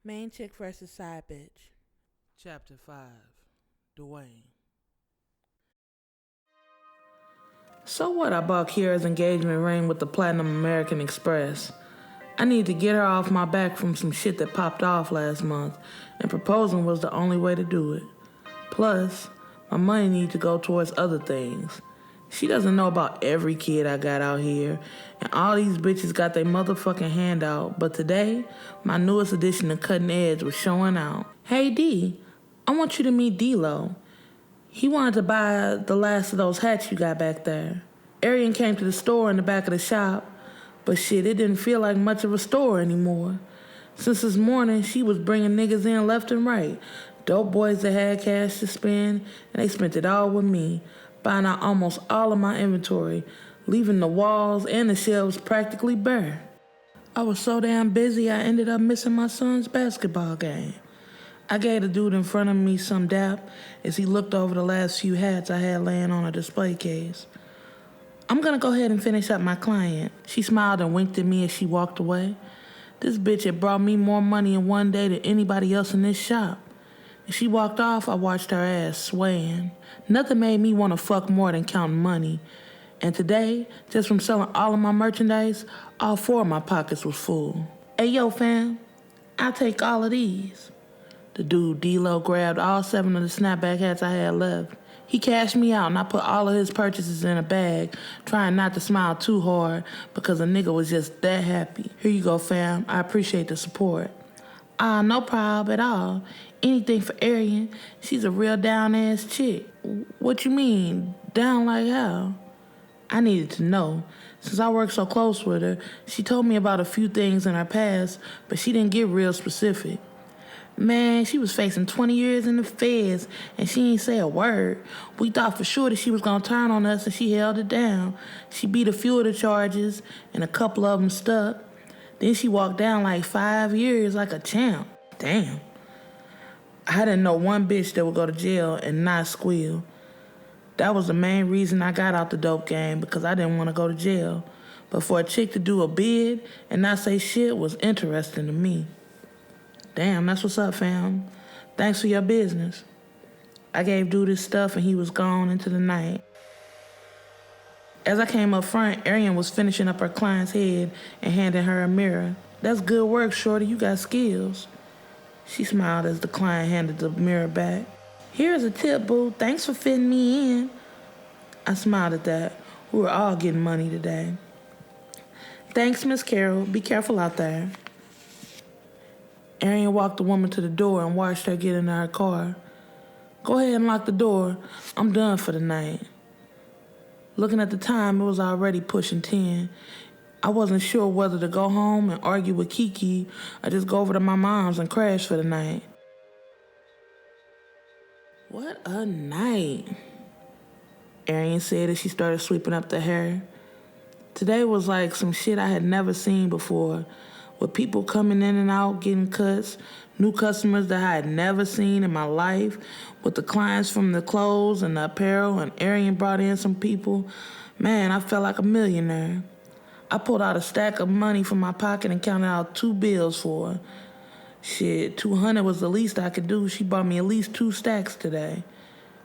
Main chick versus side bitch. Chapter 5, DeWayne. So what? I bought Kiara's engagement ring with the Platinum American Express. I need to get her off my back from some shit that popped off last month, and proposing was the only way to do it. Plus, my money needs to go towards other things. She doesn't know about every kid I got out here, and all these bitches got their motherfucking hand out, but today, my newest addition to Cutting Edge was showing out. Hey D, I want you to meet D-Lo. He wanted to buy the last of those hats you got back there. Arian came to the store in the back of the shop, but shit, it didn't feel like much of a store anymore. Since this morning, she was bringing niggas in left and right. Dope boys that had cash to spend, and they spent it all with me, buying out almost all of my inventory, leaving the walls and the shelves practically bare. I was so damn busy, I ended up missing my son's basketball game. I gave the dude in front of me some dap as he looked over the last few hats I had laying on a display case. I'm gonna go ahead and finish up my client. She smiled and winked at me as she walked away. This bitch had brought me more money in one day than anybody else in this shop. As she walked off, I watched her ass swaying. Nothing made me want to fuck more than counting money. And today, just from selling all of my merchandise, all four of my pockets was full. Hey yo fam, I'll take all of these. The dude D-Lo grabbed all 7 of the snapback hats I had left. He cashed me out and I put all of his purchases in a bag, trying not to smile too hard because a nigga was just that happy. Here you go fam, I appreciate the support. No problem at all. Anything for Arian. She's a real down-ass chick. What you mean? Down like how? I needed to know. Since I worked so close with her, she told me about a few things in her past, but she didn't get real specific. Man, she was facing 20 years in the feds, and she ain't say a word. We thought for sure that she was gonna turn on us, and she held it down. She beat a few of the charges, and a couple of them stuck. Then she walked down like 5 years like a champ. Damn. I didn't know one bitch that would go to jail and not squeal. That was the main reason I got out the dope game, because I didn't want to go to jail. But for a chick to do a bid and not say shit was interesting to me. Damn, that's what's up, fam. Thanks for your business. I gave dude his stuff and he was gone into the night. As I came up front, Arian was finishing up her client's head and handing her a mirror. That's good work, shorty. You got skills. She smiled as the client handed the mirror back. Here's a tip, boo. Thanks for fitting me in. I smiled at that. We were all getting money today. Thanks, Miss Carol. Be careful out there. Arian walked the woman to the door and watched her get into her car. Go ahead and lock the door. I'm done for the night. Looking at the time, it was already pushing 10. I wasn't sure whether to go home and argue with Kiki or just go over to my mom's and crash for the night. What a night, Arian said as she started sweeping up the hair. Today was like some shit I had never seen before, with people coming in and out, getting cuts, new customers that I had never seen in my life, with the clients from the clothes and the apparel, and Arian brought in some people. Man, I felt like a millionaire. I pulled out a stack of money from my pocket and counted out 2 bills for her. Shit, 200 was the least I could do. She bought me at least 2 stacks today.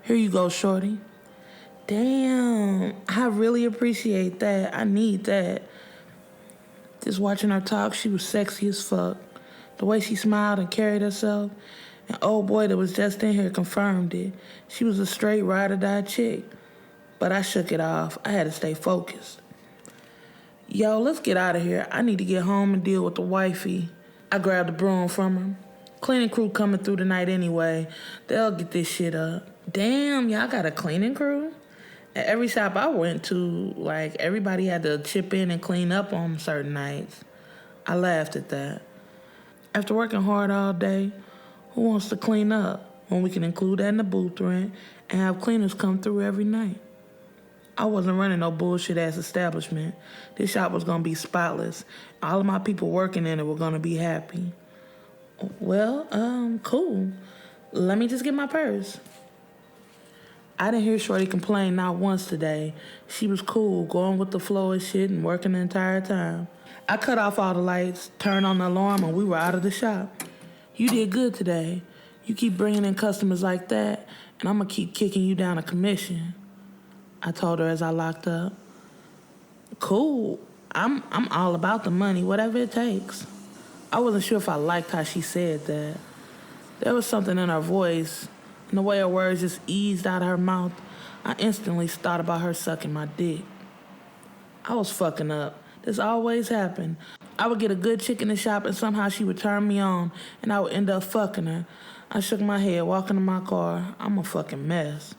Here you go, shorty. Damn, I really appreciate that. I need that. Just watching her talk, she was sexy as fuck. The way she smiled and carried herself, an old boy that was just in here confirmed it. She was a straight ride-or-die chick. But I shook it off. I had to stay focused. Yo, let's get out of here. I need to get home and deal with the wifey. I grabbed the broom from her. Cleaning crew coming through tonight anyway. They'll get this shit up. Damn, y'all got a cleaning crew? At every shop I went to, like, everybody had to chip in and clean up on certain nights. I laughed at that. After working hard all day, who wants to clean up when we can include that in the booth rent and have cleaners come through every night? I wasn't running no bullshit-ass establishment. This shop was gonna be spotless. All of my people working in it were gonna be happy. Well, cool. Let me just get my purse. I didn't hear Shorty complain not once today. She was cool, going with the flow and shit and working the entire time. I cut off all the lights, turned on the alarm, and we were out of the shop. You did good today. You keep bringing in customers like that, and I'm gonna keep kicking you down a commission, I told her as I locked up. Cool. I'm all about the money, whatever it takes. I wasn't sure if I liked how she said that. There was something in her voice, and the way her words just eased out of her mouth. I instantly thought about her sucking my dick. I was fucking up. This always happened. I would get a good chick in the shop and somehow she would turn me on and I would end up fucking her. I shook my head, walking to my car. I'm a fucking mess.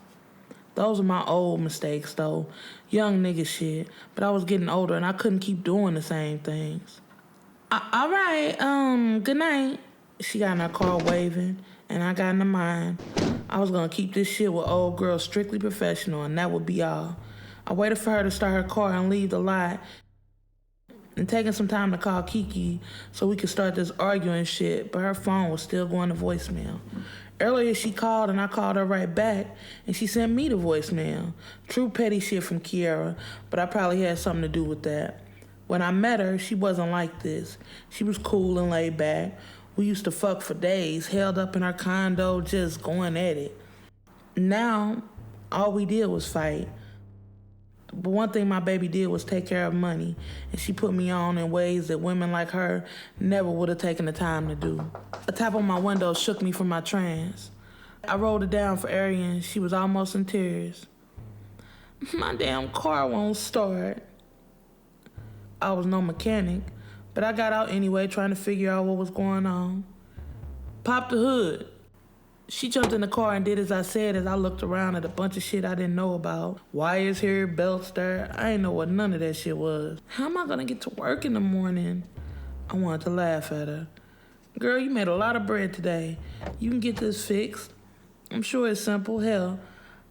Those are my old mistakes, though. Young nigga shit. But I was getting older and I couldn't keep doing the same things. All right, good night. She got in her car waving, and I got into mine. I was gonna keep this shit with old girl strictly professional, and that would be all. I waited for her to start her car and leave the lot, and taking some time to call Kiki so we could start this arguing shit, but her phone was still going to voicemail. Earlier she called and I called her right back and she sent me the voicemail. True petty shit from Kiara, but I probably had something to do with that. When I met her, she wasn't like this. She was cool and laid back. We used to fuck for days, held up in her condo, just going at it. Now, all we did was fight. But one thing my baby did was take care of money, and she put me on in ways that women like her never would have taken the time to do. A tap on my window shook me from my trance. I rolled it down for Arian. She was almost in tears. My damn car won't start. I was no mechanic, but I got out anyway trying to figure out what was going on. Pop the hood. She jumped in the car and did as I said as I looked around at a bunch of shit I didn't know about. Wires here, belts there. I didn't know what none of that shit was. How am I gonna get to work in the morning? I wanted to laugh at her. Girl, you made a lot of bread today. You can get this fixed. I'm sure it's simple. Hell,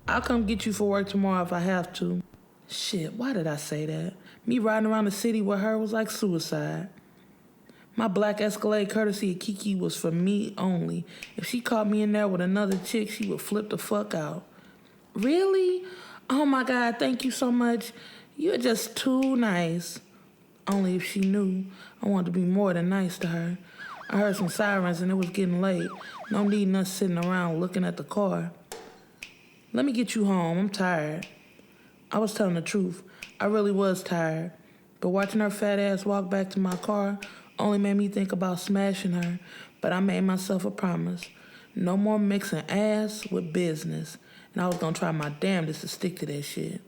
I'll come get you for work tomorrow if I have to. Shit, why did I say that? Me riding around the city with her was like suicide. My black Escalade courtesy of Kiki was for me only. If she caught me in there with another chick, she would flip the fuck out. Really? Oh my God, thank you so much. You're just too nice. Only if she knew I wanted to be more than nice to her. I heard some sirens and it was getting late. No needing us sitting around looking at the car. Let me get you home. I'm tired. I was telling the truth. I really was tired. But watching her fat ass walk back to my car only made me think about smashing her, but I made myself a promise. No more mixing ass with business, and I was gonna try my damnedest to stick to that shit.